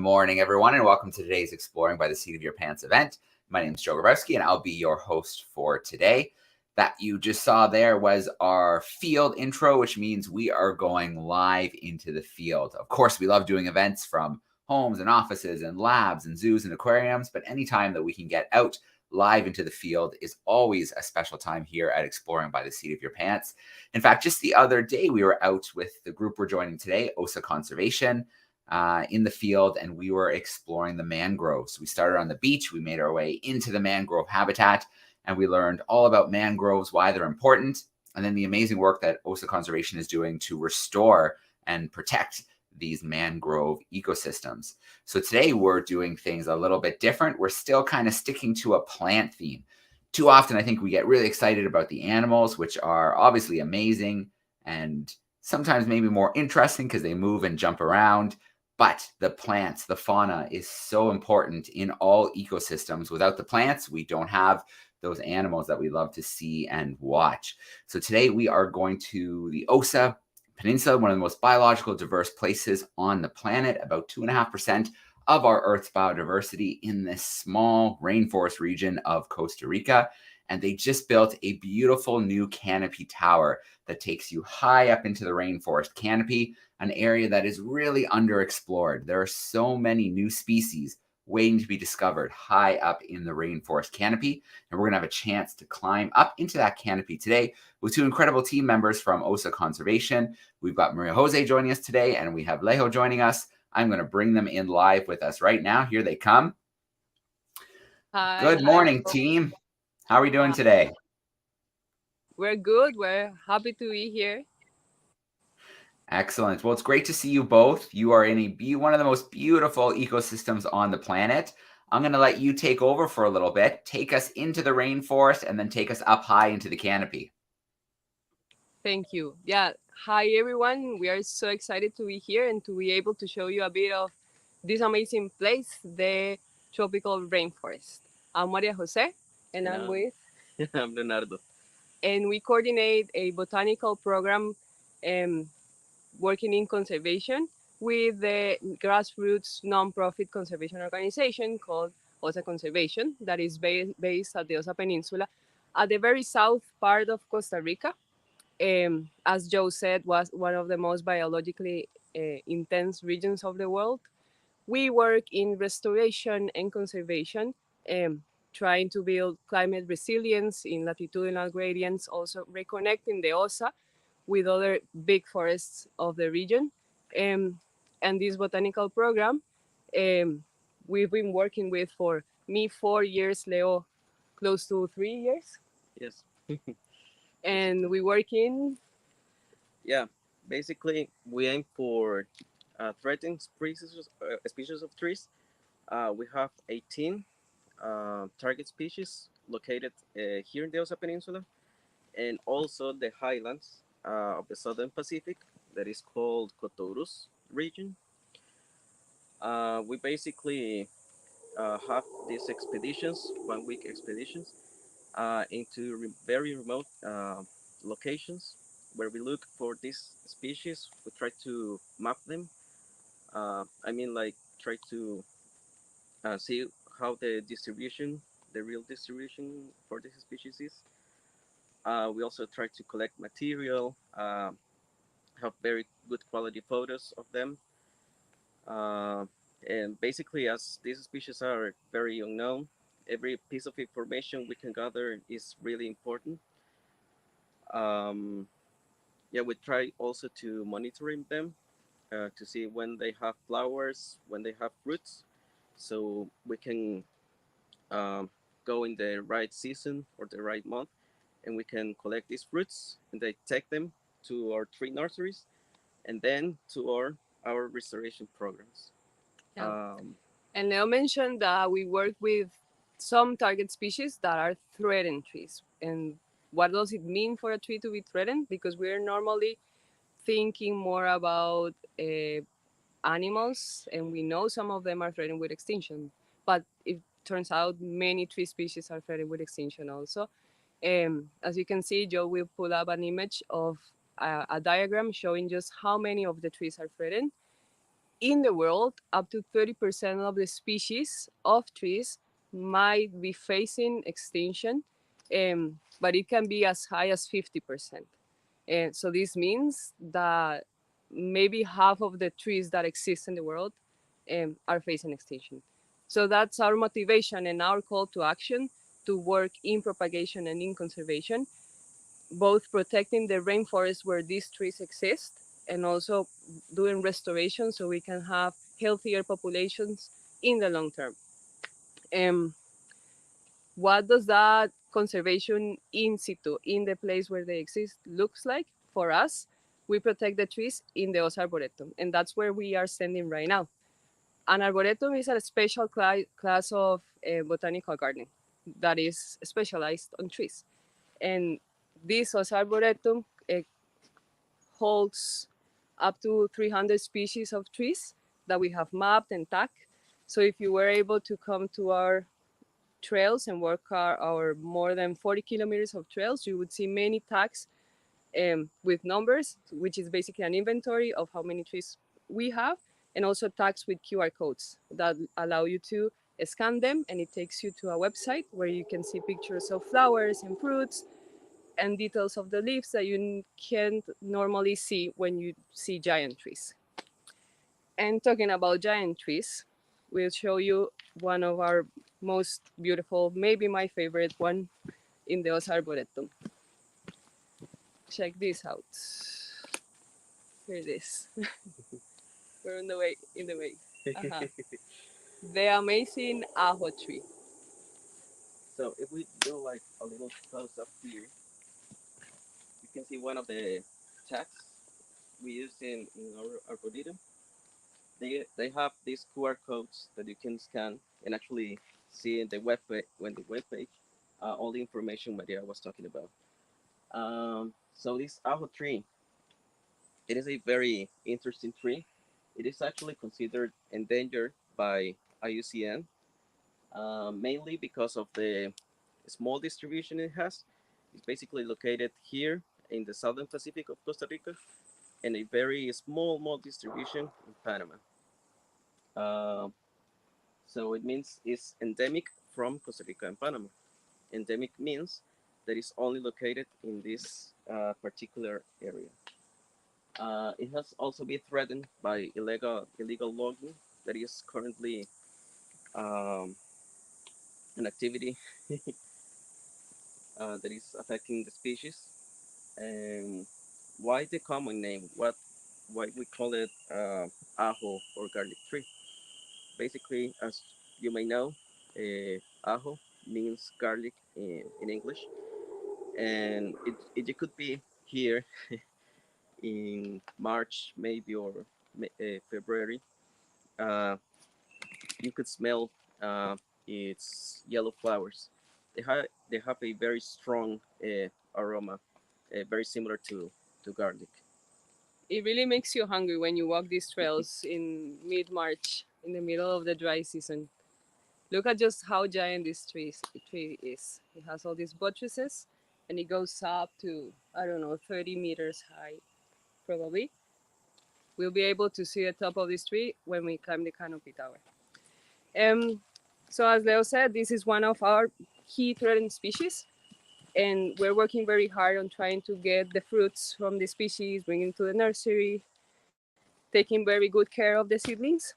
morning, everyone, and welcome to today's Exploring by the Seat of Your Pants event. My name is Joe Grabowski, and I'll be your host for today. That you just saw there was our field intro, which means we are going live into the field. Of course, we love doing events from homes and offices and labs and zoos and aquariums, but anytime that we can get out live into the field is always a special time here at Exploring by the Seat of Your Pants. In fact, just the other day, we were out with the group we're joining today, Osa Conservation, in the field, and we were exploring the mangroves. We started on the beach, we made our way into the mangrove habitat, and we learned all about mangroves, why they're important, and then the amazing work that Osa Conservation is doing to restore and protect these mangrove ecosystems. So today we're doing things a little bit different. We're still kind of sticking to a plant theme. Too often, I think we get really excited about the animals, which are obviously amazing and sometimes maybe more interesting because they move and jump around. But the plants, the fauna is so important in all ecosystems. Without the plants, we don't have those animals that we love to see and watch. So today we are going to the Osa Peninsula, one of the most biological diverse places on the planet, about 2.5% of our Earth's biodiversity in this small rainforest region of Costa Rica. And they just built a beautiful new canopy tower that takes you high up into the rainforest. Canopy, an area that is really underexplored. There are so many new species waiting to be discovered high up in the rainforest canopy. And we're going to have a chance to climb up into that canopy today with two incredible team members from Osa Conservation. We've got Maria Jose joining us today, and we have Lejo joining us. I'm going to bring them in live with us right now. Here they come. Hi. Good morning, team. How are we doing today? We're good. We're happy to be here. Excellent. Well, it's great to see you both. You are in one of the most beautiful ecosystems on the planet. I'm going to let you take over for a little bit, take us into the rainforest, and then take us up high into the canopy. Thank you. Yeah. Hi, everyone. We are so excited to be here and to be able to show you a bit of this amazing place, the tropical rainforest. I'm Maria Jose, and I'm with... I'm Leonardo. And we coordinate a botanical program working in conservation with the grassroots nonprofit conservation organization called Osa Conservation that is based at the Osa Peninsula at the very south part of Costa Rica. As Joe said, was one of the most biologically intense regions of the world. We work in restoration and conservation, trying to build climate resilience in latitudinal gradients, also reconnecting the Osa with other big forests of the region. And this botanical program we've been working with for me 4 years, Leo close to 3 years. Yes. And we work in... Yeah, basically we aim for threatened species of trees. We have 18 target species located here in the Osa Peninsula, and also the highlands of the Southern Pacific that is called Cotourus region. We basically have these expeditions, 1 week expeditions, into very remote locations where we look for these species. We try to map them. Like try to see how the real distribution for this species is. We also try to collect material, have very good quality photos of them. Uh, and basically, as these species are very unknown, every piece of information we can gather is really important. Um, yeah, we try also to monitoring them to see when they have flowers, when they have fruits, so we can um, go in the right season or the right month, and we can collect these fruits and they take them to our tree nurseries and then to our restoration programs. Yeah. And Leo mentioned that we work with some target species that are threatened trees. And what does it mean for a tree to be threatened? Because we're normally thinking more about animals, and we know some of them are threatened with extinction. But it turns out many tree species are threatened with extinction also. As you can see, Joe will pull up an image of a diagram showing just how many of the trees are threatened. in the world, up to 30% of the species of trees might be facing extinction, but it can be as high as 50%. And so this means that maybe half of the trees that exist in the world are facing extinction. So that's our motivation and our call to action to work in propagation and in conservation, both protecting the rainforest where these trees exist and also doing restoration so we can have healthier populations in the long term. Um, what does that conservation in situ, in the place where they exist, looks like for us? We protect the trees in the Osa Arboretum, and that's where we are standing right now. An arboretum is a special class of botanical gardening that is specialized on trees. And this Osa Arboretum holds up to 300 species of trees that we have mapped and tagged. So if you were able to come to our trails and work our more than 40 kilometers of trails, you would see many tags with numbers, which is basically an inventory of how many trees we have, and also tags with QR codes that allow you to scan them, and it takes you to a website where you can see pictures of flowers and fruits and details of the leaves that you can't normally see when you see giant trees. And talking about giant trees, we'll show you one of our most beautiful, maybe my favorite one in the Osa Arboretum. Check this out. Here it is. We're on the way, in the way. Uh-huh. The amazing ajo tree. So if we go like a little close up here, you can see one of the tags we use in our algorithm. They have these QR codes that you can scan and actually see in the web page all the information Maria was talking about. So this ajo tree, it is a very interesting tree. It is actually considered endangered by IUCN, mainly because of the small distribution it has. It's basically located here in the southern Pacific of Costa Rica and a very small distribution in Panama. Uh, so it means it's endemic from Costa Rica and Panama. Endemic means that it's only located in this particular area. It has also been threatened by illegal logging that is currently um, an activity that is affecting the species. And why the common name? Why we call it ajo or garlic tree? Basically, as you may know, ajo means garlic in English, and it could be here in March maybe or February. Uh, you could smell its yellow flowers. They have a very strong aroma, very similar to garlic. It really makes you hungry when you walk these trails in mid March, in the middle of the dry season. Look at just how giant this tree is. It has all these buttresses and it goes up to, I don't know, 30 meters high, probably. We'll be able to see the top of this tree when we climb the Canopy Tower. Um, so, as Leo said, this is one of our key threatened species, and we're working very hard on trying to get the fruits from the species, bringing to the nursery, taking very good care of the seedlings,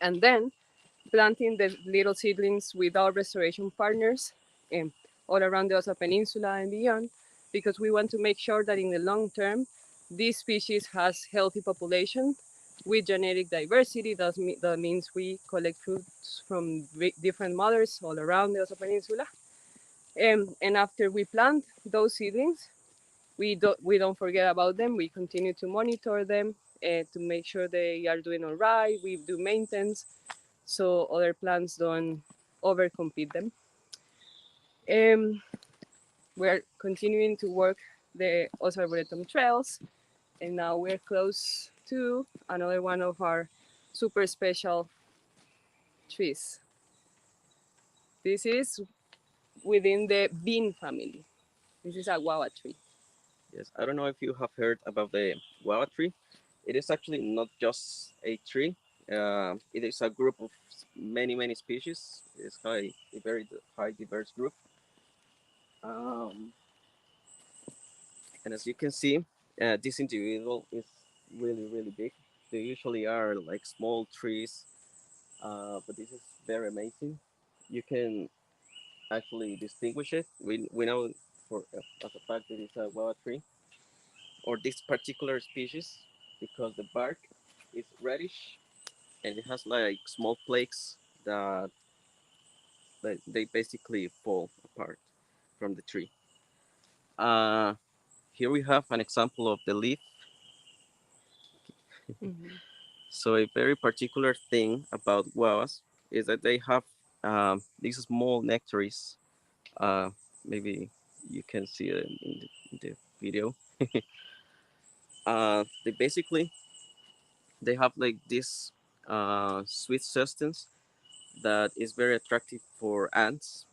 and then planting the little seedlings with our restoration partners um, all around the Osa Peninsula and beyond, because we want to make sure that in the long term, this species has healthy population with genetic diversity. That means we collect fruits from different mothers all around the Osa Peninsula. And after we plant those seedlings, we don't forget about them. We continue to monitor them to make sure they are doing all right. We do maintenance so other plants don't overcompete them. Um, we're continuing to work the Osa Arboretum trails, and now we're close to another one of our super special trees. This is within the bean family. This is a guava tree. Yes, I don't know if you have heard about the guava tree. It is actually not just a tree. It is a group of many species. It's a very high diverse group. Um, and as you can see, this individual is really big. They usually are like small trees, but this is very amazing. You can actually distinguish it. We know for as a fact that it's a guava tree or this particular species because the bark is reddish and it has like small flakes that they basically fall apart from the tree. Uh, Here we have an example of the leaf. Hmm. So a very particular thing about guavas is that they have these small nectaries. Uh, Maybe you can see it in the video. They basically they have like this sweet substance that is very attractive for ants,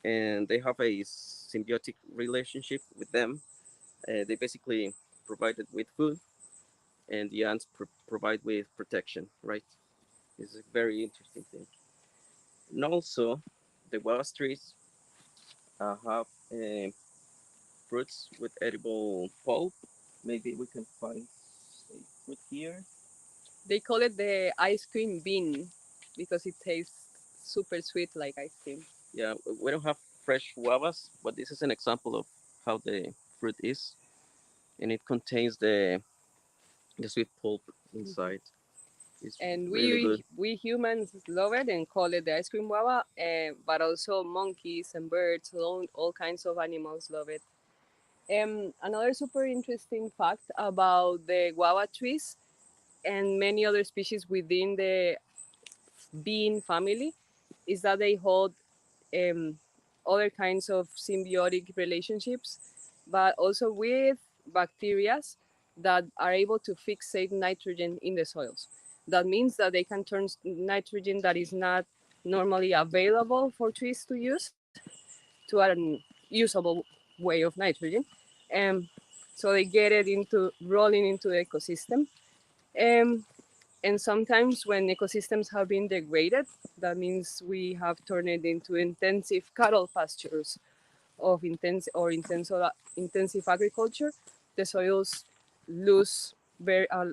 and they have a symbiotic relationship with them. They basically provide it with food, and the ants provide with protection. Right? It's a very interesting thing. And also, the guava trees have fruits with edible pulp. Maybe we can find a fruit here. They call it the ice cream bean because it tastes super sweet like ice cream. Yeah, we don't have fresh guavas, but this is an example of how the fruit is, and it contains the sweet pulp Mhm. inside. It's And really good. we humans love it and call it the ice cream guava, but also monkeys and birds, all kinds of animals love it. Another super interesting fact about the guava trees and many other species within the bean family is that they hold um, other kinds of symbiotic relationships, but also with bacteria that are able to fixate nitrogen in the soils. That means that they can turn nitrogen that is not normally available for trees to use to an usable way of nitrogen. Um, so they get it into rolling into the ecosystem. Um, and sometimes when ecosystems have been degraded, that means we have turned it into intensive cattle pastures of intensive agriculture. The soils lose a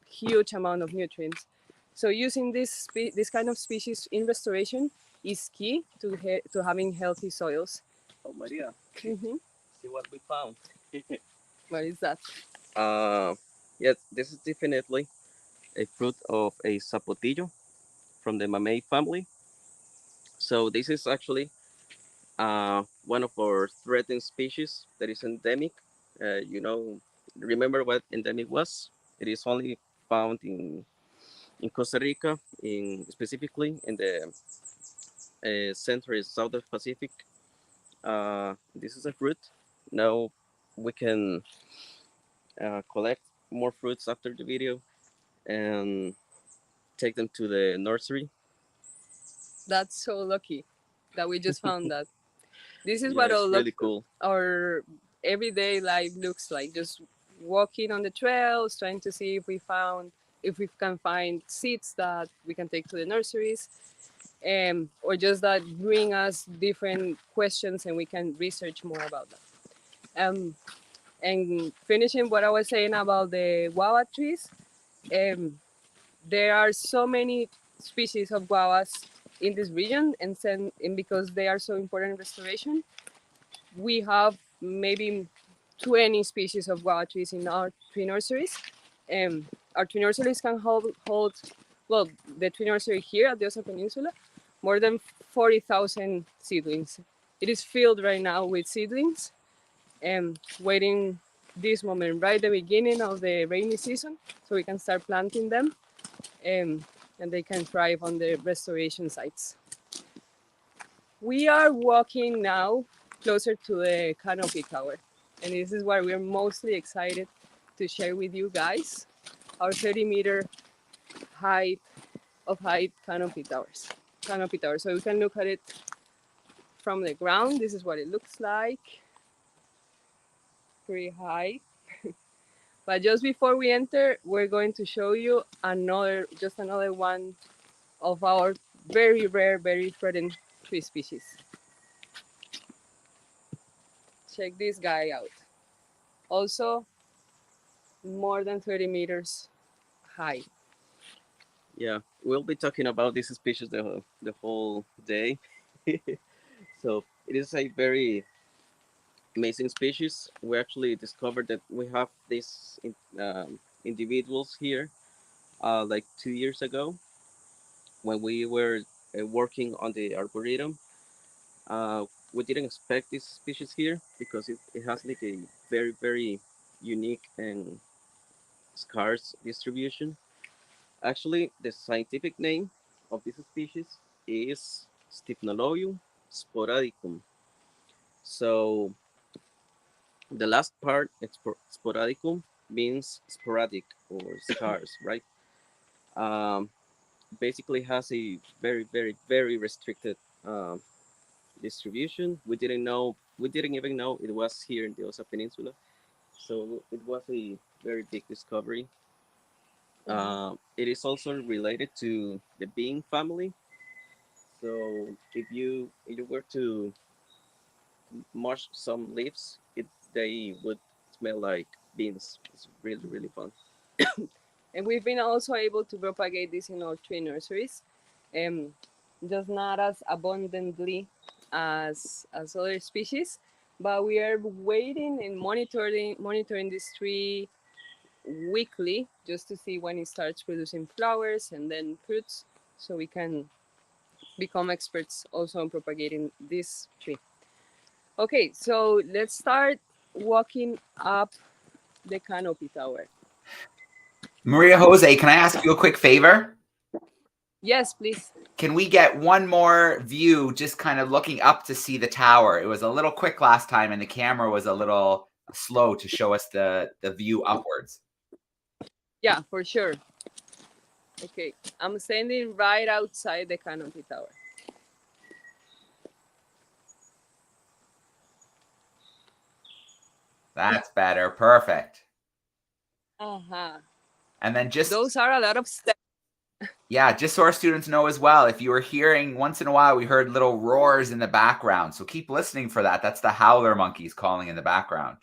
huge amount of nutrients. So using this kind of species in restoration is key to having healthy soils. Oh, Maria, Hmm. see what we found. What is that? uh, yes, this is definitely a fruit of a sapotillo from the mamey family. So this is actually one of our threatened species that is endemic. Remember what endemic was? It is only found in Costa Rica, in specifically in the Central and South of Pacific. This is a fruit. Now we can collect more fruits after the video and take them to the nursery. That's so lucky that we just found that. This is Yeah, what it's really cool. our everyday life looks like. Just walking on the trails, trying to see if we can find seeds that we can take to the nurseries, or just that bring us different questions and we can research more about that. Um, and finishing what I was saying about the guava trees, um, there are so many species of guavas in this region, and because they are so important in restoration, we have maybe 20 species of guava trees in our tree nurseries. Our tree nurseries can hold, well, the tree nursery here at the Osa Peninsula, more than 40,000 seedlings. It is filled right now with seedlings, waiting this moment, right at the beginning of the rainy season, so we can start planting them, um, and they can thrive on the restoration sites. We are walking now closer to the Canopy Tower, and this is what we're mostly excited to share with you guys, our 30-meter height height Canopy Tower. So we can look at it from the ground. This is what it looks like, pretty high. But just before we enter, we're going to show you another one of our very rare, very threatened tree species. Check this guy out. Also, more than 30 meters high. Yeah, we'll be talking about this species the whole day. So it is a very amazing species. We actually discovered that we have these individuals here like 2 years ago when we were working on the arboretum. Uh, we didn't expect this species here because it has like a very, very unique and scarce distribution. Actually, the scientific name of this species is Stipnoloium sporadicum. So the last part, sporadicum, means sporadic or scarce, right? Um, Basically has a very, very, very restricted um, distribution. We didn't even know it was here in the Osa Peninsula. So it was a very big discovery. It is also related to the bean family. So if you were to mush some leaves, they would smell like beans. It's really, really fun. And we've been also able to propagate this in our tree nurseries, um, just not as abundantly as other species, but we are waiting and monitoring this tree weekly just to see when it starts producing flowers and then fruits, so we can become experts also on propagating this tree. Okay, so let's start walking up the canopy tower. Maria Jose, can I ask you a quick favor? Yes, please. Can we get one more view, just kind of looking up to see the tower? It was a little quick last time, and the camera was a little slow to show us the view upwards. Yeah, for sure. Okay, I'm standing right outside the canopy tower. That's better. Perfect. Uh-huh. And then Those are a lot of steps. yeah, just so our students know as well, if you were hearing once in a while, we heard little roars in the background. So keep listening for that. That's the howler monkeys calling in the background.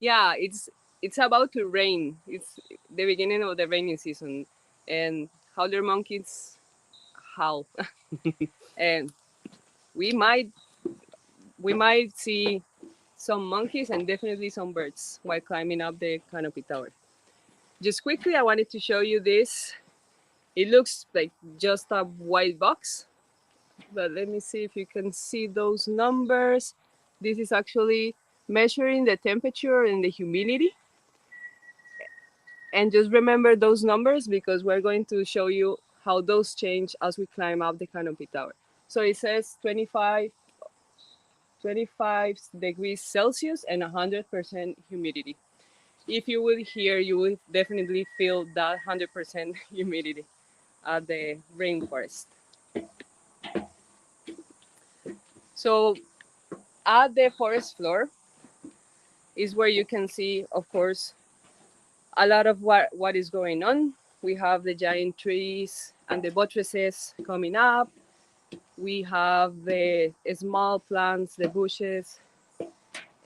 Yeah, it's about to rain. It's the beginning of the rainy season, and howler monkeys howl. And we might we might see some monkeys and definitely some birds while climbing up the canopy tower. Just quickly, I wanted to show you this. It looks like just a white box, but let me see if you can see those numbers. This is actually measuring the temperature and the humidity. And just remember those numbers because we're going to show you how those change as we climb up the canopy tower. So it says 25 degrees Celsius and 100% humidity. If you would hear, you would definitely feel that 100% humidity at the rainforest. So at the forest floor is where you can see, of course, a lot of what is going on. We have the giant trees and the buttresses coming up. We have the small plants, the bushes,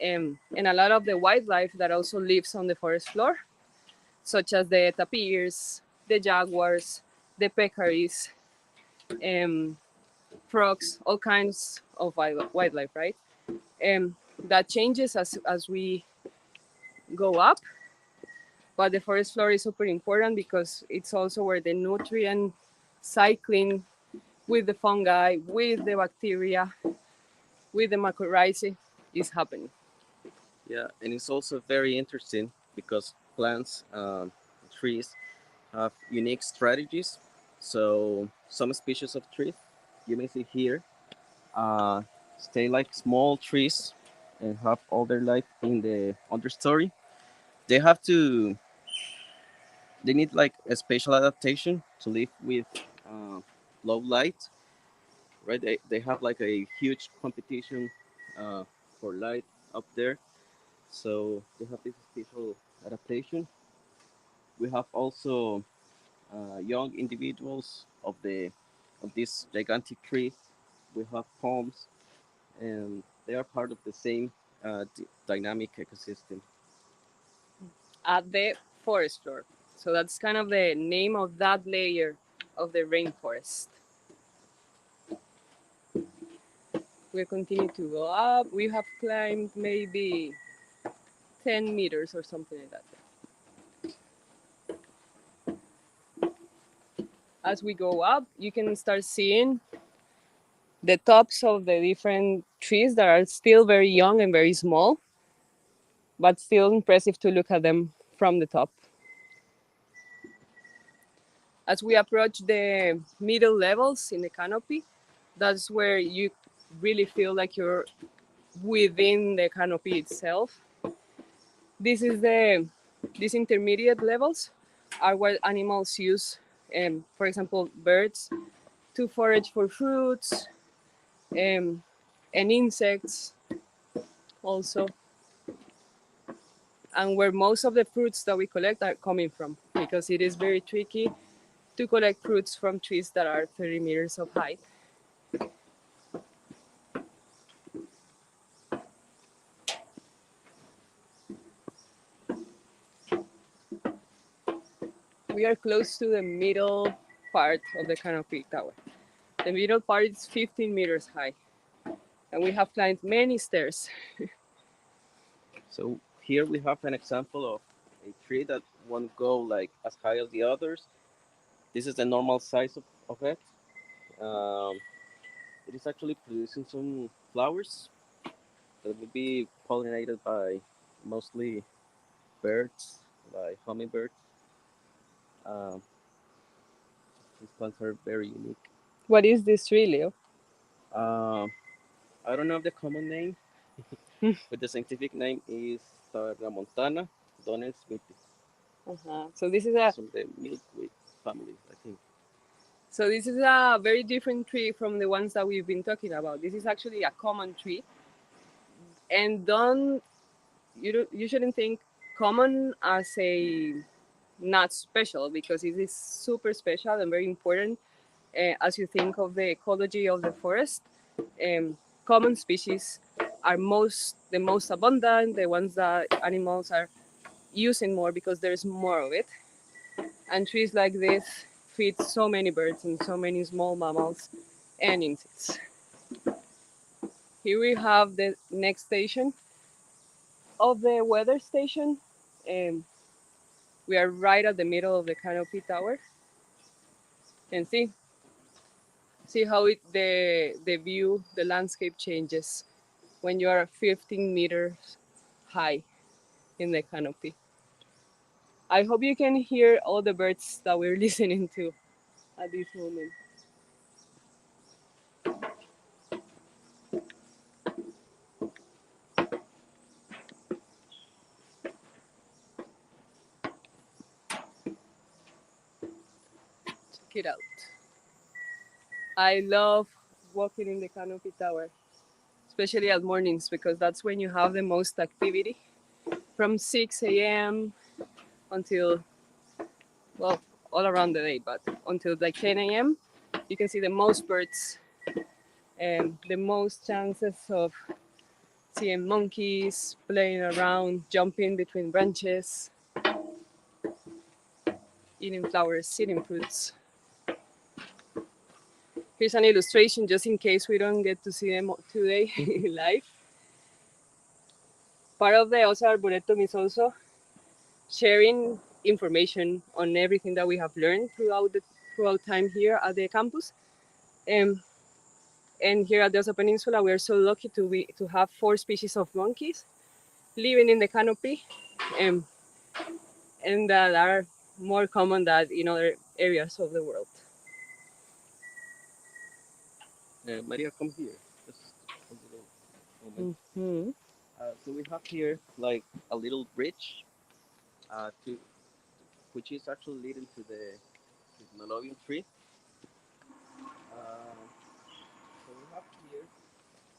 and a lot of the wildlife that also lives on the forest floor, such as the tapirs, the jaguars, the peccaries, um, frogs, all kinds of wildlife, right? That changes as we go up, but the forest floor is super important because it's also where the nutrient cycling with the fungi, with the bacteria, with the mycorrhizae is happening. Yeah, and it's also very interesting because plants, trees have unique strategies. So some species of trees you may see here uh, stay like small trees and have all their life in the understory. They have to they need like a special adaptation to live with uh, low light, right? They have like a huge competition for light up there. So they have this special adaptation. We have also young individuals of this gigantic tree. We have palms, and they are part of the same dynamic ecosystem. At the forest floor. So that's kind of the name of that layer of the rainforest. We continue to go up. We have climbed maybe 10 meters or something like that. As we go up, you can start seeing the tops of the different trees that are still very young and very small, but still impressive to look at them from the top. As we approach the middle levels in the canopy, that's where you really feel like you're within the canopy itself. This is these intermediate levels are what animals use, for example, birds to forage for fruits, um, and insects also, and where most of the fruits that we collect are coming from, because it is very tricky to collect fruits from trees that are 30 meters of height. We are close to the middle part of the canopy tower. The middle part is 15 meters high, and we have climbed many stairs. So here we have an example of a tree that won't go like as high as the others. This is the normal size of it. Um, it is actually producing some flowers that will be pollinated by mostly birds, by hummingbirds. Um, these plants are very unique. What is this tree, Leo? Um, I don't know the common name, but the scientific name is Montana Donner Smithy. Uh-huh. It's from the milkweed family, I think. This is a very different tree from the ones that we've been talking about. This is actually a common tree, and you shouldn't think common as a not special, because it is super special and very important as you think of the ecology of the forest. Common species are the most abundant, the ones that animals are using more because there's more of it. And trees like this feed so many birds and so many small mammals and insects. Here we have the next station of the weather station. Um, we are right at the middle of the canopy tower, and see how the view, the landscape changes when you are 15 meters high in the canopy. I hope you can hear all the birds that we're listening to at this moment. Check it out. I love walking in the canopy tower, especially at mornings, because that's when you have the most activity from 6 a.m. until, well, all around the day, but until like 10 a.m. You can see the most birds and the most chances of seeing monkeys playing around, jumping between branches, eating flowers, eating fruits. Here's an illustration just in case we don't get to see them today live. Part of the Osa Arboretum is also sharing information on everything that we have learned throughout time here at the campus. Um, and here at the Osa Peninsula, we are so lucky to have 4 species of monkeys living in the canopy, um, and that are more common than in other areas of the world. Maria, come here. Just a little moment. Mm-hmm. So we have here like a little bridge, which is actually leading to the Melovian tree. So we have here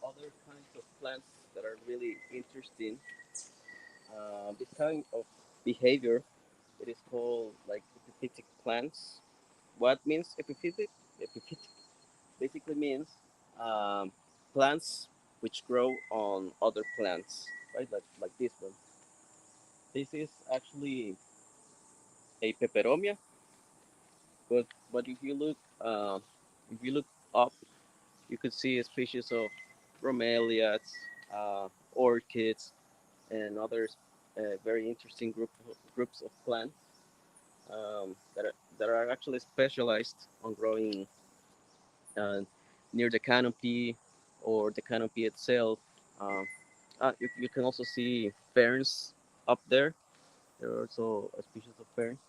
other kinds of plants that are really interesting. This kind of behavior, it is called like epiphytic plants. What means epiphytic? Epiphytic basically means um, plants which grow on other plants, right? Like this one. This is actually a peperomia, but if you look up, you could see a species of bromeliads, orchids, and other very interesting groups of plants that are actually specialized on growing uh, near the canopy or the canopy itself. Um, you can also see ferns up there. There are also a species of ferns.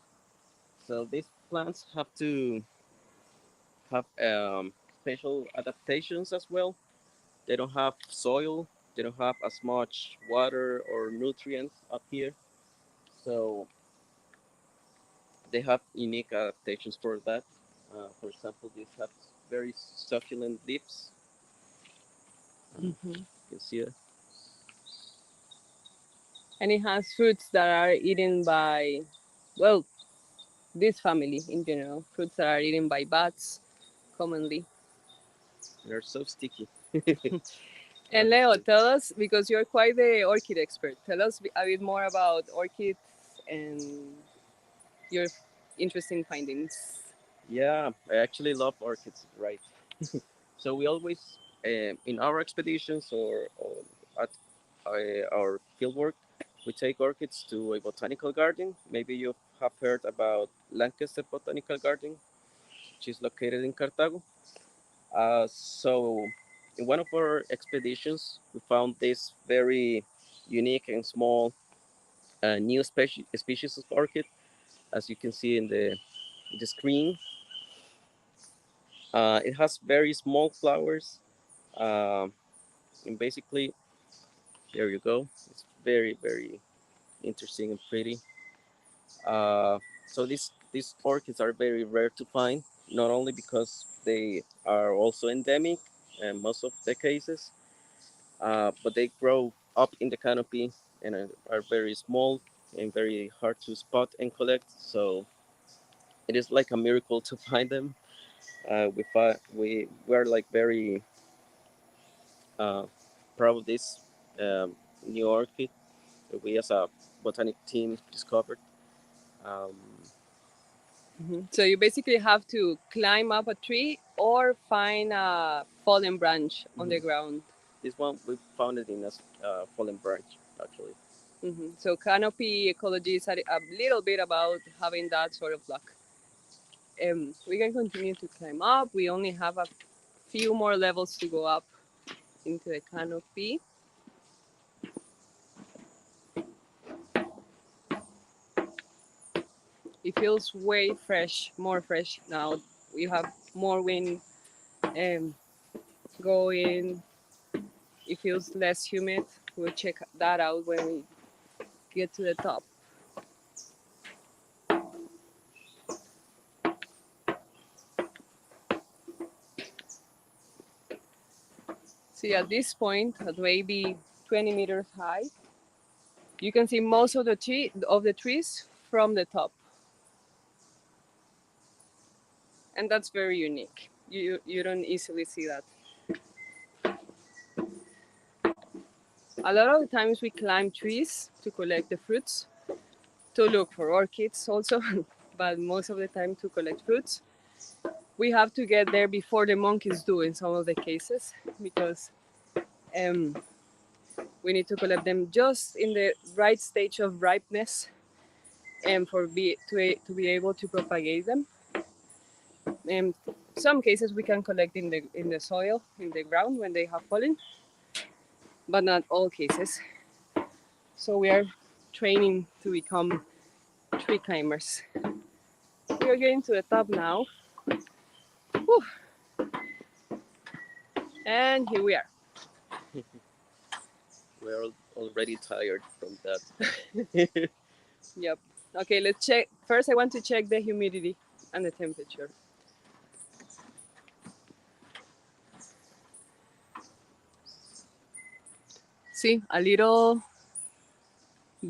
So these plants have to have special adaptations as well. They don't have soil. They don't have as much water or nutrients up here. So they have unique adaptations for that. For example, these have very succulent leaves. Mhm. You can see it. And it has fruits that are eaten by, well, this family in general, fruits that are eaten by bats commonly. They're so sticky. And Leo, tell us, because you're quite the orchid expert, tell us a bit more about orchids and your interesting findings. Yeah, I actually love orchids, right? So we always, in our expeditions or at our field work, we take orchids to a botanical garden. Maybe you have heard about Lancaster Botanical Garden, which is located in Cartago. So in one of our expeditions, we found this very unique and small new species of orchid, as you can see in the screen. It has very small flowers, um, and basically, there you go. It's very, very interesting and pretty. Uh, so these orchids are very rare to find, not only because they are also endemic in most of the cases, but they grow up in the canopy and are very small and very hard to spot and collect. So it is like a miracle to find them. We are like very uh, proud of this um, new orchid that we as a botanic team discovered. Um, Mhm. So you basically have to climb up a tree or find a fallen branch on the mhm. ground. This one we found it in a fallen branch actually. So canopy ecology is a little bit about having that sort of luck. We can continue to climb up. We only have a few more levels to go up into the canopy. It feels way fresh, more fresh now. We have more wind um, going. It feels less humid. We'll check that out when we get to the top. See, at this point, at maybe 20 meters high, you can see most of the trees from the top, and that's very unique. You don't easily see that. A lot of the times we climb trees to collect the fruits, to look for orchids also, but most of the time to collect fruits. We have to get there before the monkeys do in some of the cases because um, we need to collect them just in the right stage of ripeness and to be able to propagate them. In some cases, we can collect in the soil, in the ground when they have fallen, but not all cases. So we are training to become tree climbers. We are getting to the top now. Whew. And here we are. We're already tired from that. Yep. Okay, let's check. First, I want to check the humidity and the temperature. See, a little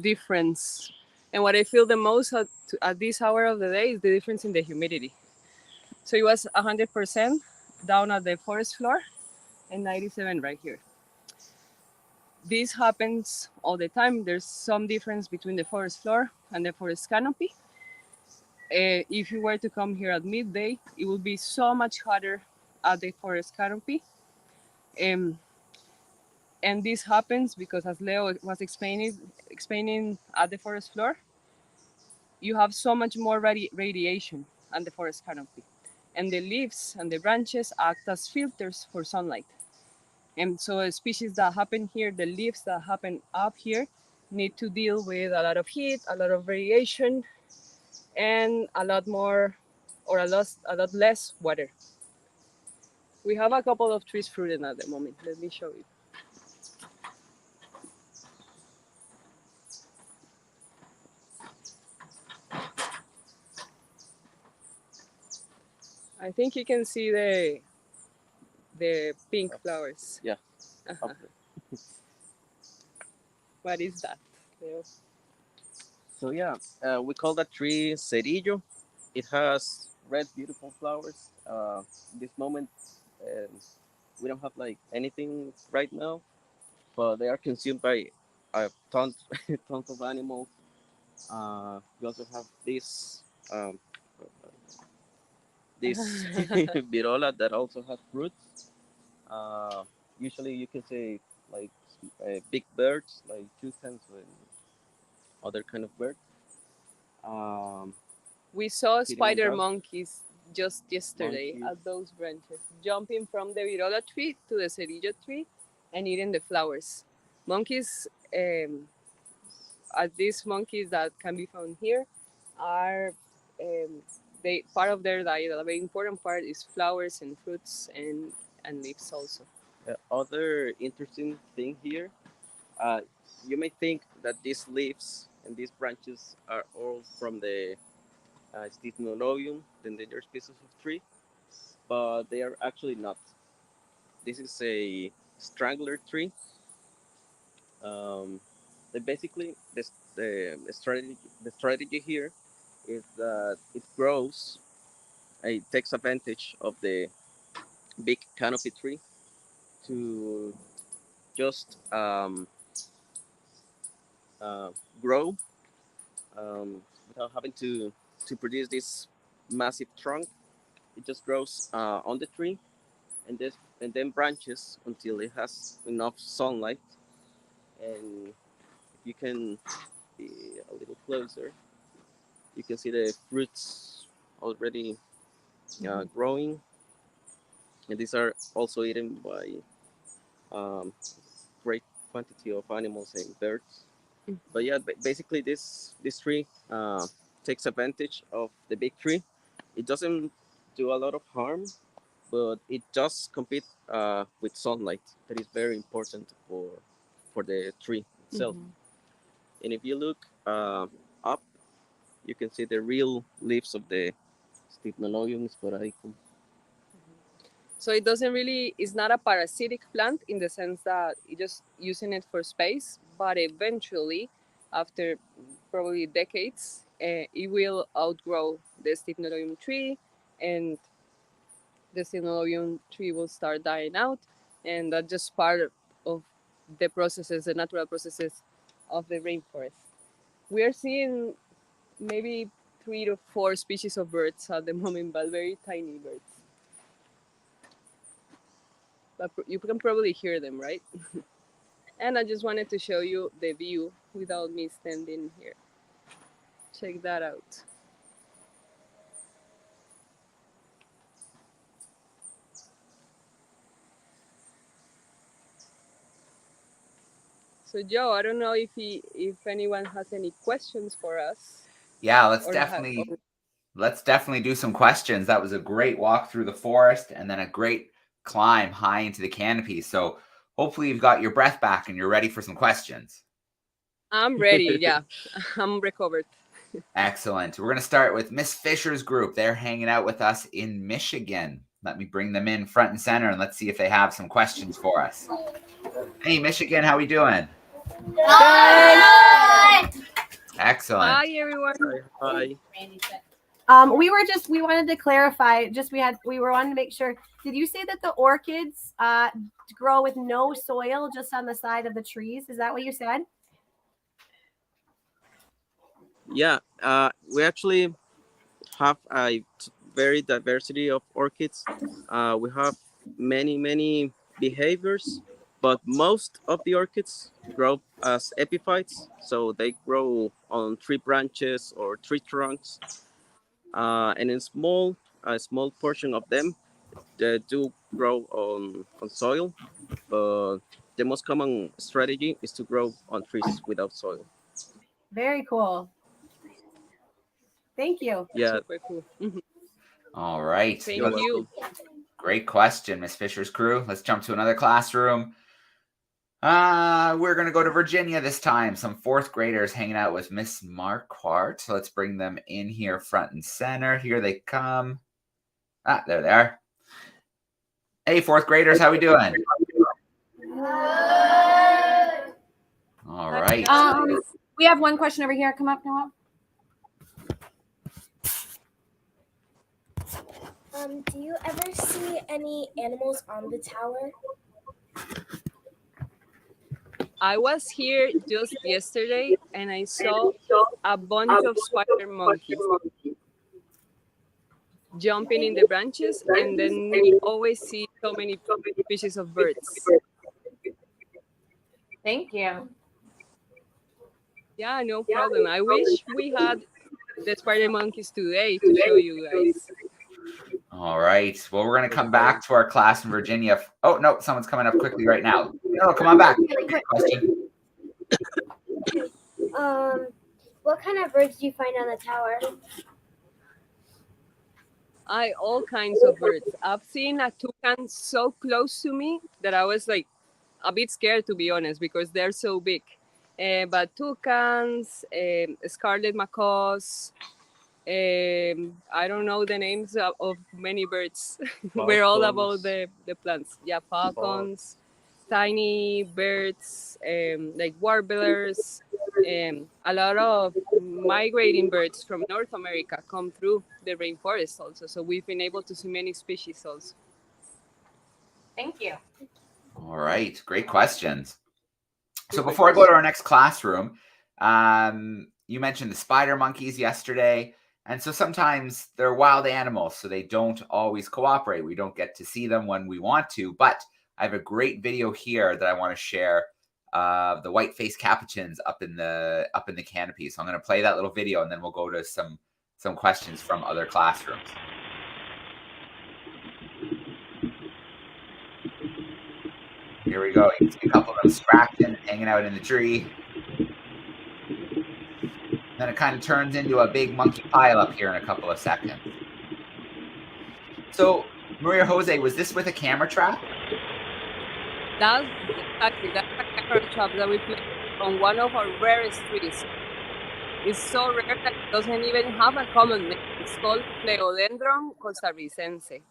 difference. And what I feel the most at this hour of the day is the difference in the humidity. So it was 100% down at the forest floor and 97 right here. This happens all the time. There's some difference between the forest floor and the forest canopy. If you were to come here at midday, it would be so much hotter at the forest canopy. Um, and this happens because, as Leo was explaining at the forest floor, you have so much more radiation on the forest canopy. And the leaves and the branches act as filters for sunlight. And so species that happen here, the leaves that happen up here, need to deal with a lot of heat, a lot of radiation, and a lot more or a lot less water. We have a couple of trees fruiting at the moment. Let me show you. I think you can see the pink flowers. Yeah. Uh-huh. What is that, Leo? So yeah, we call that tree cerillo. It has red, beautiful flowers. This moment, um, we don't have like anything right now, but they are consumed by tons, tons of animals. We also have this virola that also has fruits. Uh, Usually, you can say like big birds, like toucans and other kind of birds. Um, We saw Feeding on spider that. monkeys just yesterday Monkeys. at those branches, jumping from the virola tree to the cerillo tree and eating the flowers. Monkeys, these monkeys that can be found here, are they part of their diet. A very important part is flowers and fruits and leaves also. Other interesting thing here, uh, you may think that these leaves and these branches are all from the Stithnolobium, the endangered species of tree, but they are actually not. This is a strangler tree. Um, basically, the strategy here is that it grows. It takes advantage of the big canopy tree to just uh, grow without having to produce this massive trunk. It just grows on the tree and then branches until it has enough sunlight. And if you can be a little closer, you can see the fruits already growing, and these are also eaten by great quantity of animals and birds. But yeah, basically this tree takes advantage of the big tree. It doesn't do a lot of harm, but it does compete with sunlight. That is very important for the tree itself. And if you look up, you can see the real leaves of the Stithnolobium sporadicum. So it doesn't really, it's not a parasitic plant in the sense that it just using it for space, but eventually, after probably decades, it will outgrow the Stithnolobium tree, and the Stithnolobium tree will start dying out, and that's just part of the processes, the natural processes of the rainforest. We are seeing maybe 3 to 4 species of birds at the moment, but very tiny birds. But you can probably hear them, right? And I just wanted to show you the view without me standing here. Check that out. So Joe, I don't know if anyone has any questions for us. Yeah, Or let's definitely do some questions. That was a great walk through the forest and then a great climb high into the canopy. So hopefully you've got your breath back and you're ready for some questions. I'm ready. Yeah, I'm recovered. Excellent. We're going to start with Miss Fisher's group. They're hanging out with us in Michigan. Let me bring them in front and center and let's see if they have some questions for us. Hey, Michigan, how we doing? Good. Excellent. Hi, everyone. Hi. We wanted to clarify. We wanted to make sure. Did you say that the orchids grow with no soil, just on the side of the trees? Is that what you said? Yeah, we actually have a very diversity of orchids. We have many behaviors, but most of the orchids grow as epiphytes, so they grow on tree branches or tree trunks, and a small portion of them they do grow on soil, but the most common strategy is to grow on trees without soil. Very cool. Thank you. Yeah, Super cool. Mhm. All right. Thank you're you. welcome. Great question, Miss Fisher's crew. Let's jump to another classroom. We're going to go to Virginia this time. Some fourth graders hanging out with Miss Marquardt. So let's bring them in here front and center. Here they come. There they are. Hey, fourth graders, how we doing? All right. We have one question over here. Come up, Noah. Do you ever see any animals on the tower? I was here just yesterday and I saw a bunch of spider monkeys jumping in the branches, and then we always see so many species of birds. Thank you. Yeah, no problem. I wish we had the spider monkeys today to show you guys. All right. Well, we're going to come back to our class in Virginia. Oh, no, someone's coming up quickly right now. No, come on back. Question. What kind of birds do you find on the tower? All kinds of birds. I've seen a toucan so close to me that I was like a bit scared, to be honest, because they're so big. But toucans, scarlet macaws, I don't know the names of many birds. We're all about the plants. Yeah, falcons, tiny birds, like warblers. A lot of migrating birds from North America come through the rainforest also. So we've been able to see many species also. Thank you. All right. Great questions. So before I go to our next classroom, you mentioned the spider monkeys yesterday. And so sometimes they're wild animals, so they don't always cooperate. We don't get to see them when we want to. But I have a great video here that I want to share of the white-faced capuchins up in the canopy. So I'm going to play that little video, and then we'll go to some questions from other classrooms. Here we go. You can see a couple of them scratching, hanging out in the tree. Then it kind of turns into a big monkey pile up here in a couple of seconds. So, Maria Jose, was this with a camera trap? That's exactly, that's a camera trap that we put on one of our rarest trees. It's so rare that it doesn't even have a common name. It's called Pleodendron costarricense.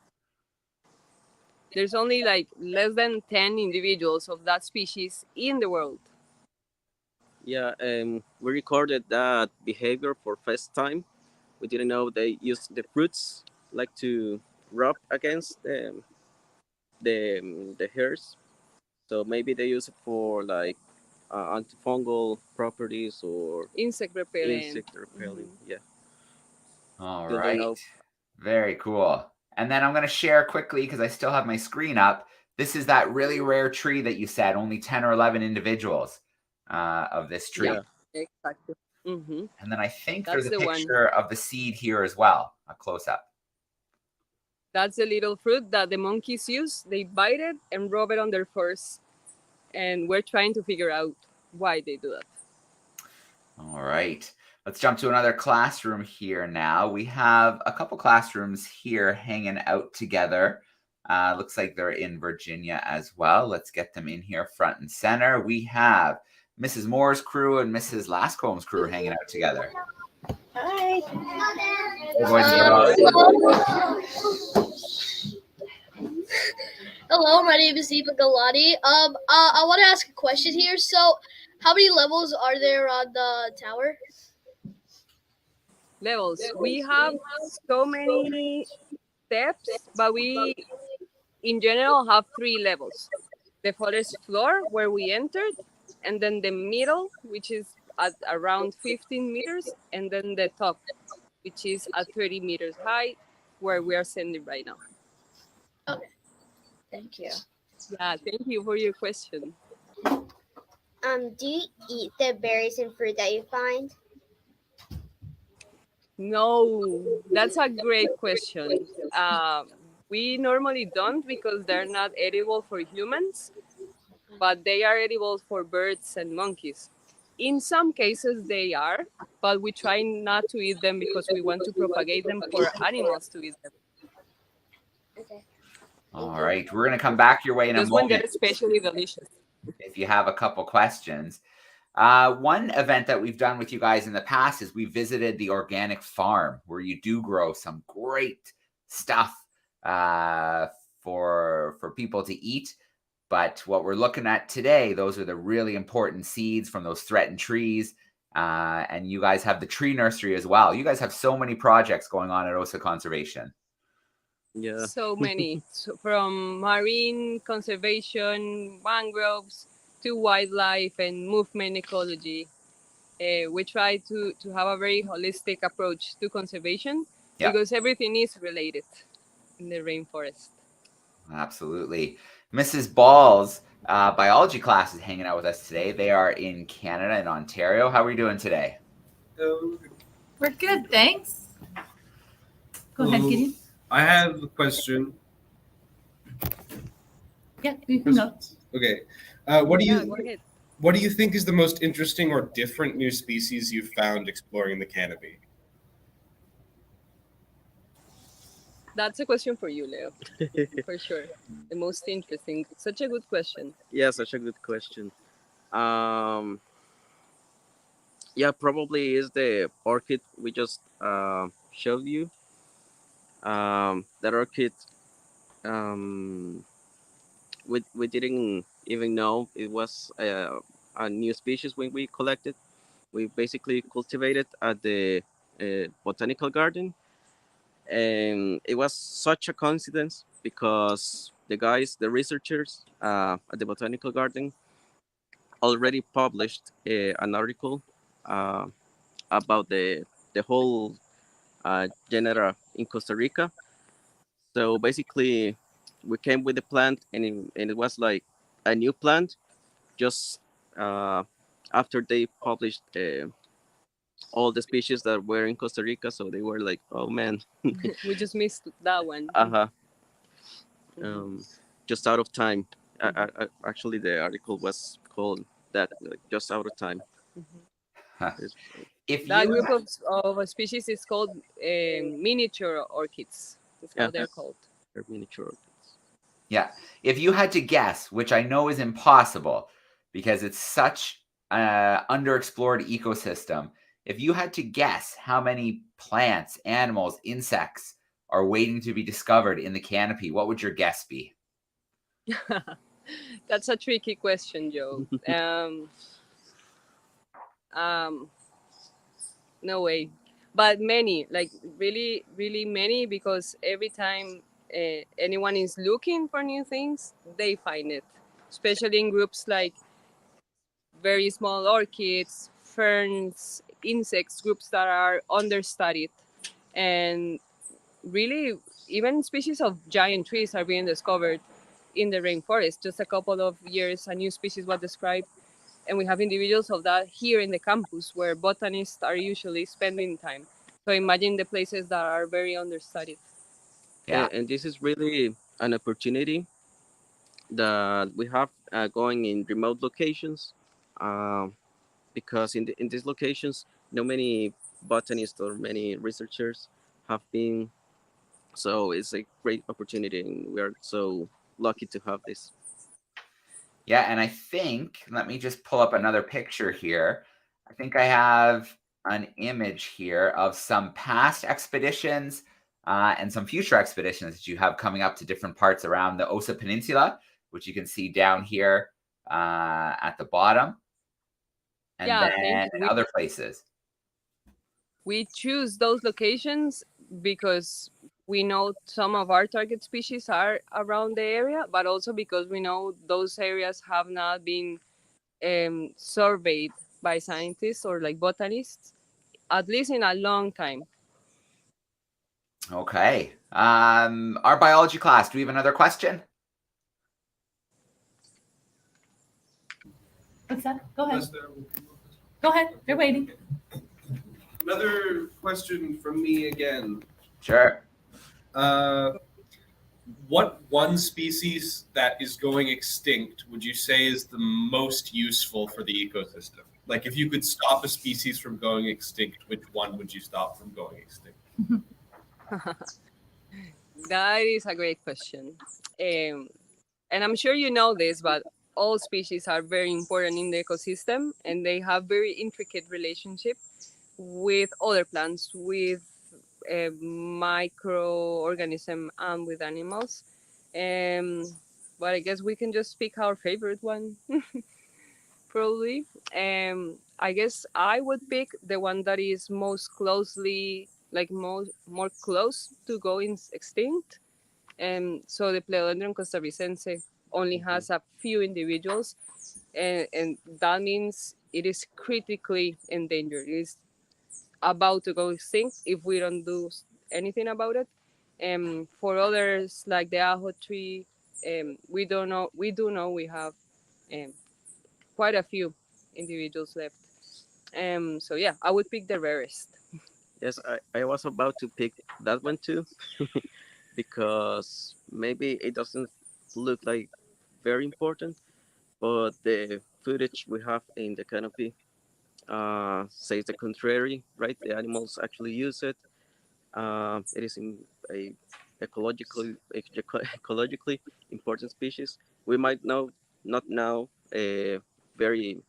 There's only like less than 10 individuals of that species in the world. Yeah, we recorded that behavior for first time. We didn't know they use the fruits like to rub against the hairs. So maybe they use it for like antifungal properties or Insect repellent. insect repelling. Yeah. All Still don't right. know. Very cool. And then I'm going to share quickly, because I still have my screen up. This is that really rare tree that you said, only 10 or 11 individuals of this tree. Yeah. Exactly. Mm-hmm. And then I think That's there's a the one. picture of the seed here as well, a close-up. That's the little fruit that the monkeys use. They bite it and rub it on their furs. And we're trying to figure out why they do that. All right. Let's jump to another classroom here now. We have a couple classrooms here hanging out together. Looks like they're in Virginia as well. Let's get them in here front and center. We have Mrs. Moore's crew and Mrs. Lascombe's crew hanging out together. Hi. Hey, boys and girls. Hello, my name is Eva Galati. I want to ask a question here. So, how many levels are there on the tower? Levels. We have so many steps, but we in general have 3 levels. The forest floor where we entered, and then the middle, which is at around 15 meters, and then the top, which is at 30 meters high, where we are standing right now. Thank you. Yeah, thank you for your question. Do you eat the berries and fruit that you find? No, that's a great question. We normally don't because they're not edible for humans, but they are edible for birds and monkeys. In some cases, they are, but we try not to eat them because we want to propagate them for animals to eat them. Okay. All right, we're going to come back your way in a Just when they're moment especially delicious. if you have a couple questions. One event that we've done with you guys in the past is we visited the organic farm where you do grow some great stuff for people to eat. But what we're looking at today, those are the really important seeds from those threatened trees. And you guys have the tree nursery as well. You guys have so many projects going on at Osa Conservation. Yeah. So many, from marine conservation, mangroves, to wildlife and movement ecology. We try to have a very holistic approach to conservation because everything is related in the rainforest. Absolutely. Mrs. Ball's biology class is hanging out with us today. They are in Canada and Ontario. How are we doing today? We're good, thanks. Go ahead, Gideon. I have a question. Yeah, you can go. Okay. What do Go ahead. you think is the most interesting or different new species you've found exploring the canopy? That's a question for you, Leo, for sure. The most interesting. Such a good question. Yeah, such a good question. Yeah, probably is the orchid we just showed you. That orchid, we didn't even know it was a new species when we collected. We basically cultivated at the botanical garden, and it was such a coincidence because the researchers at the botanical garden already published an article uh, about the whole genera in Costa Rica. So basically, we came with the plant, and it was like a new plant just after they published all the species that were in Costa Rica. So they were like, oh man, We just missed that one. uh-huh. Just out of time. Actually, the article was called that, like, just out of time. If That you group of species is called miniature orchids. That's how they're called. They're miniature orchids. if you had to guess, which I know is impossible because it's such an underexplored ecosystem, if you had to guess how many plants, animals, insects are waiting to be discovered in the canopy, what would your guess be? That's a tricky question, Joe. No way. But many, like really, really many, because every time anyone is looking for new things, they find it. Especially in groups like very small orchids, ferns, insects, groups that are understudied. And really, even species of giant trees are being discovered in the rainforest. Just a couple of years, a new species was described, and we have individuals of that here in the campus where botanists are usually spending time. So imagine the places that are very understudied. Yeah. And this is really an opportunity that we have going in remote locations, because in these locations, no many botanists or many researchers have been. So it's a great opportunity, and we are so lucky to have this. Yeah, and I think, let me just pull up another picture here. I think I have an image here of some past expeditions and some future expeditions that you have coming up to different parts around the Osa Peninsula, which you can see down here at the bottom, and Yeah, then thank you. other places. We choose those locations because we know some of our target species are around the area, but also because we know those areas have not been surveyed by scientists or like botanists, at least in a long time. Okay. Our biology class, do we have another question? What's that? Go ahead. Go ahead. They're waiting. Another question from me again. Sure. What one species that is going extinct would you say is the most useful for the ecosystem? Like if you could stop a species from going extinct, which one would you stop from going extinct? That is a great question. And I'm sure you know this, but all species are very important in the ecosystem and they have very intricate relationship with other plants, with microorganism and with animals. But I guess we can just pick our favorite one, probably. I guess I would pick the one that is most closely, like more close to going extinct. So the Pleodendron costarricense only has a few individuals, and that means it is critically endangered. It is about to go extinct if we don't do anything about it. For others, like the ajo tree, we don't know. We do know we have quite a few individuals left. So yeah, I would pick the rarest. Yes, I was about to pick that one too, because maybe it doesn't look like very important, but the footage we have in the canopy says the contrary, right? The animals actually use it. It is in a ecologically important species. We might know not now very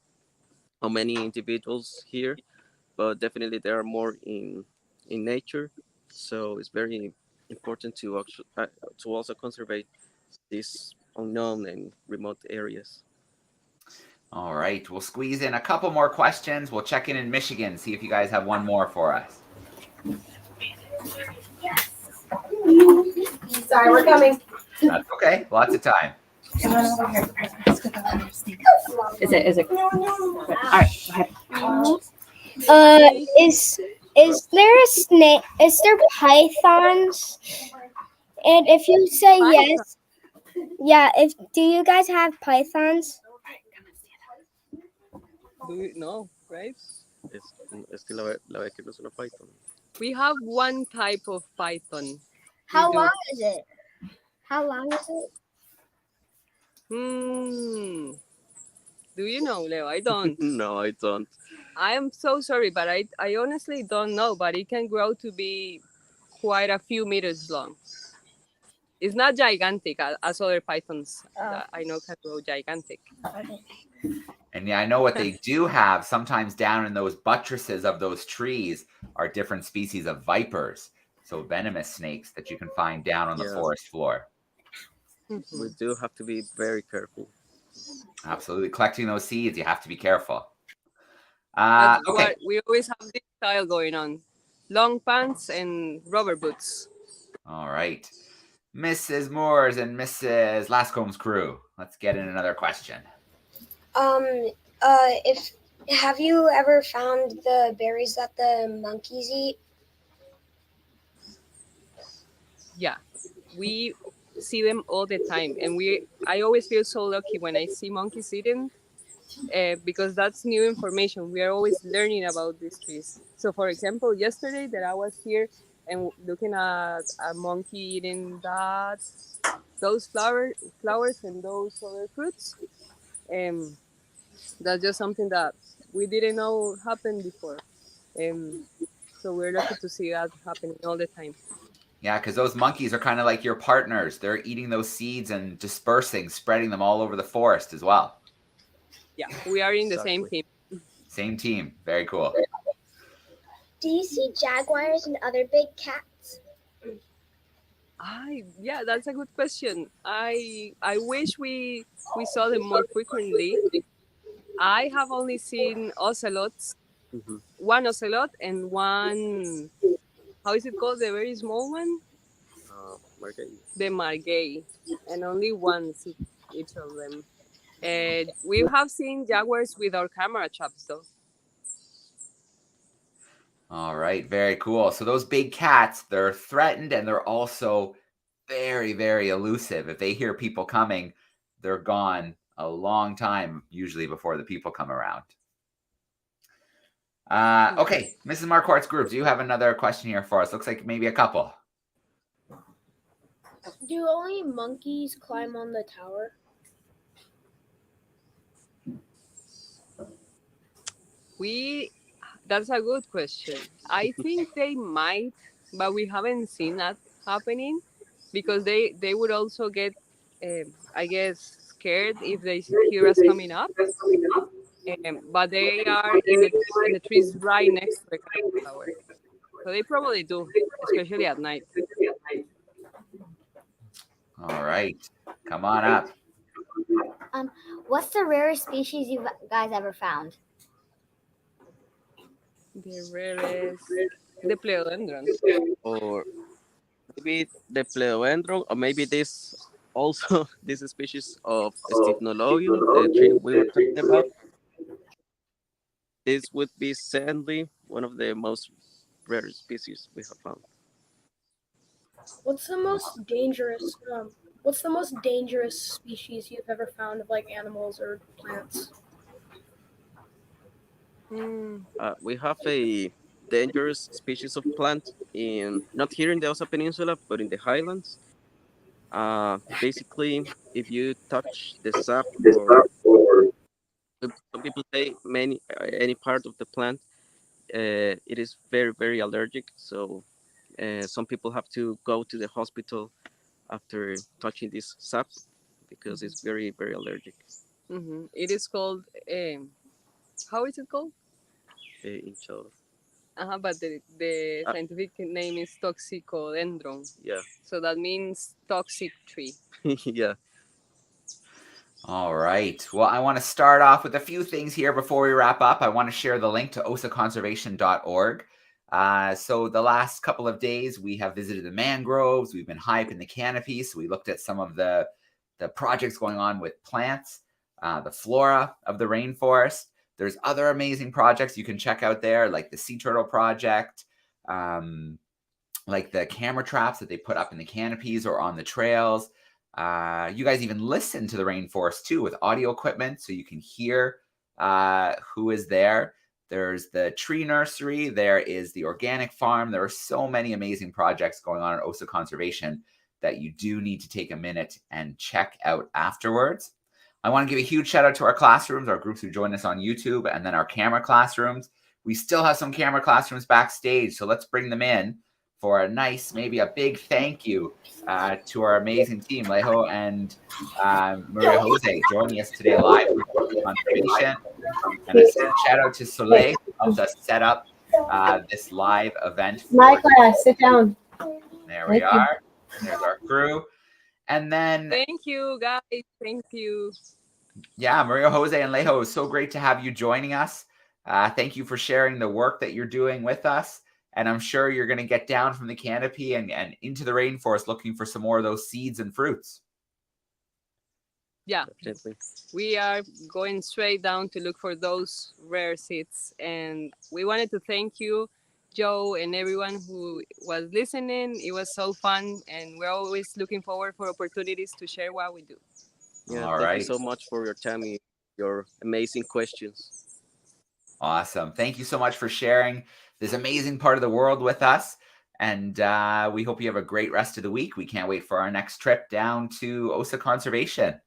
how many individuals here, but definitely there are more in nature. So it's very important to also conserve these unknown and remote areas. All right. We'll squeeze in a couple more questions. We'll check in Michigan, see if you guys have one more for us. Sorry, we're coming. That's okay. Lots of time. Is it? All right, go ahead. Is there a snake? Is there pythons? And if you say yes, yeah. If do you guys have pythons? Do you know, right? Es que la vez que no es una python. We have one type of python. How do. long is it? How long is it? Do you know, Leo? I don't. No, I don't. I am so sorry, but I honestly don't know. But it can grow to be quite a few meters long. It's not gigantic as other pythons that I know can grow gigantic. And yeah, I know what they do have sometimes down in those buttresses of those trees are different species of vipers. So venomous snakes that you can find down on the forest floor. We do have to be very careful. Absolutely. Collecting those seeds, you have to be careful. Okay. We always have this style going on. Long pants and rubber boots. All right. Mrs. Moores and Mrs. Lascombe's crew. Let's get in another question. If have you ever found the berries that the monkeys eat? Yeah, we see them all the time, and I always feel so lucky when I see monkeys eating, because that's new information. We are always learning about these trees. So, for example, yesterday that I was here and looking at a monkey eating those flowers and those other fruits, that's just something that we didn't know happened before. So we're lucky to see that happening all the time. Yeah, because those monkeys are kind of like your partners. They're eating those seeds and dispersing, spreading them all over the forest as well. Yeah, we are in the same team. Same team. Very cool. Do you see jaguars and other big cats? Yeah, that's a good question. I wish we saw them more frequently. I have only seen ocelots one ocelot and one, how is it called? The very small one? Market. The margay. And only once each of them. We have seen jaguars with our camera traps, though. All right, very cool. So those big cats, they're threatened and they're also very, very elusive. If they hear people coming, they're gone a long time, usually before the people come around. Okay, Mrs. Marquardt's group, do you have another question here for us? Looks like maybe a couple. Do only monkeys climb on the tower? That's a good question. I think they might, but we haven't seen that happening because they would also get, I guess, scared if they hear us coming up. But they are in the trees right next to the tower, so they probably do, especially at night. All right, come on up. What's the rarest species you guys ever found? The rarest, the pleodendron. Or maybe the pleodendron, or maybe this also this species of Stipnolobium, the tree we were talking about. This would be sadly one of the most rare species we have found. What's the most dangerous? What's the most dangerous species you've ever found of like animals or plants? We have a dangerous species of plant not here in the Osa Peninsula, but in the highlands. Basically, if you touch the sap or some people say any part of the plant, it is very, very allergic. So some people have to go to the hospital after touching this sap because it's very, very allergic. It is called, how is it called? But the scientific name is toxicodendron. Yeah. So that means toxic tree. Yeah. All right. Well, I want to start off with a few things here before we wrap up. I want to share the link to osaconservation.org. So the last couple of days, we have visited the mangroves. We've been high up in the canopy. So we looked at some of the projects going on with plants, the flora of the rainforest. There's other amazing projects you can check out there, like the sea turtle project, like the camera traps that they put up in the canopies or on the trails. You guys even listen to the rainforest too with audio equipment, so you can hear who is there. There's the tree nursery. There is the organic farm. There are so many amazing projects going on at Osa Conservation that you do need to take a minute and check out afterwards. I want to give a huge shout out to our classrooms, our groups who join us on YouTube, and then our camera classrooms. We still have some camera classrooms backstage, so let's bring them in for a nice, maybe a big thank you to our amazing team, Lejo and Maria Jose, joining us today live from Conservation. And a shout out to Soleil, who helped us set up this live event. My class, sit down. There we are. There's our crew. And then thank you, guys. Thank you. Yeah, Maria Jose and Lejo, it's so great to have you joining us. Thank you for sharing the work that you're doing with us. And I'm sure you're going to get down from the canopy and into the rainforest looking for some more of those seeds and fruits. Yeah, definitely. We are going straight down to look for those rare seeds. And we wanted to thank you, Joe, and everyone who was listening. It was so fun. And we're always looking forward for opportunities to share what we do. Yeah, thank you so much for your time and your amazing questions. Awesome. Thank you so much for sharing this amazing part of the world with us. And we hope you have a great rest of the week. We can't wait for our next trip down to Osa Conservation.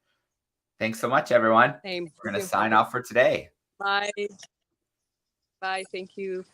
Thanks so much, everyone. We're going to sign off for today. Bye. Bye. Thank you.